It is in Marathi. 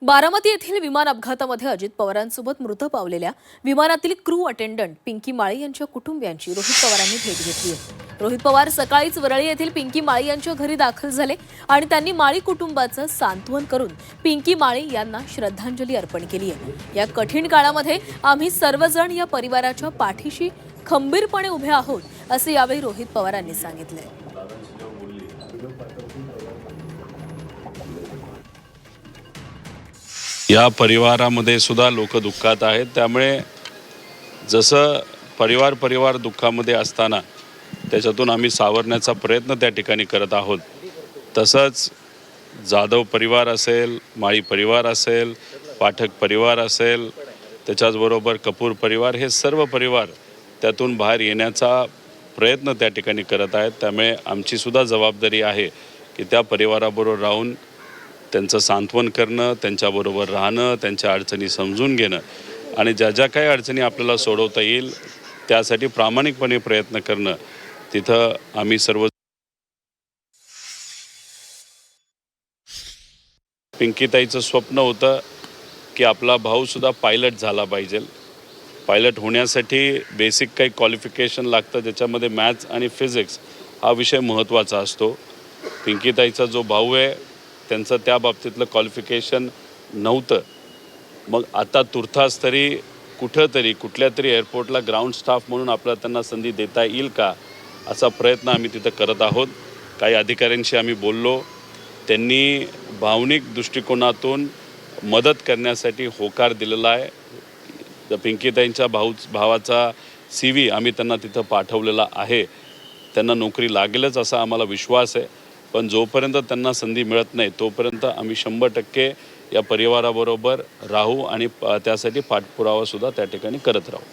बारामती येथील विमान अपघातामध्ये अजित पवारांसोबत मृत पावलेल्या विमानातील क्रू अटेंडंट पिंकी माळी यांच्या कुटुंबियांची रोहित पवारांनी भेट घेतली आहे। रोहित पवार सकाळीच वरळी येथील पिंकी माळी यांच्या घरी दाखल झाले आणि त्यांनी माळी कुटुंबाचं सांत्वन करून पिंकी माळी यांना श्रद्धांजली अर्पण केली आहे। या कठीण काळामध्ये आम्ही सर्वजण या परिवाराच्या पाठीशी खंबीरपणे उभे आहोत, असे यावेळी रोहित पवारांनी सांगितले। या परिवारामध्ये सुद्धा लोक दुःखात आहेत। त्यामुळे जसं परिवार दुःखामध्ये असताना त्याच्यातून आम्ही सावरण्याचा प्रयत्न त्या ठिकाणी करत आहोत, तसंच जाधव परिवार असेल, माळी परिवार असेल, पाठक परिवार असेल, त्याच्याचबरोबर कपूर परिवार, हे सर्व परिवार त्यातून बाहेर येण्याचा प्रयत्न त्या ठिकाणी करत आहेत। त्यामुळे आमची सुद्धा जबाबदारी आहे की त्या परिवाराबरोबर राहून त्यांचं सांत्वन करणं, त्यांच्याबरोबर राहणं, त्यांच्या अडचणी समजून घेणं आणि ज्या ज्या काही अडचणी आपल्याला सोडवता येईल त्यासाठी प्रामाणिकपणे प्रयत्न करणं। तिथं आम्ही सर्व पिंकीताईचं स्वप्न होतं की आपला भाऊसुद्धा पायलट झाला पाहिजे। पायलट होण्यासाठी बेसिक काही क्वालिफिकेशन लागतं, ज्याच्यामध्ये मॅथ्स आणि फिजिक्स हा विषय महत्त्वाचा असतो। पिंकीताईचा जो भाऊ आहे त्यांचं त्या बाबतीतलं क्वालिफिकेशन नव्हतं। मग आता तुर्तास तरी कुठल्या तरी एअरपोर्टला ग्राउंड स्टाफ म्हणून आपल्याला त्यांना संधी देता येईल का, असा प्रयत्न आम्ही तिथं करत आहोत। काही अधिकाऱ्यांशी आम्ही बोललो, त्यांनी भावनिक दृष्टिकोनातून मदत करण्यासाठी होकार दिलेला आहे। पिंकीताईंच्या भावाचा CV आम्ही त्यांना तिथं पाठवलेला आहे। त्यांना नोकरी लागेलच असा आम्हाला विश्वास आहे, पण जोपर्यंत त्यांना संधी मिळत नाही तोपर्यंत आम्ही 100% या परिवाराबरोबर राहू आणि त्यासाठी पाठपुरावा सुद्धा त्या ठिकाणी करत राहू।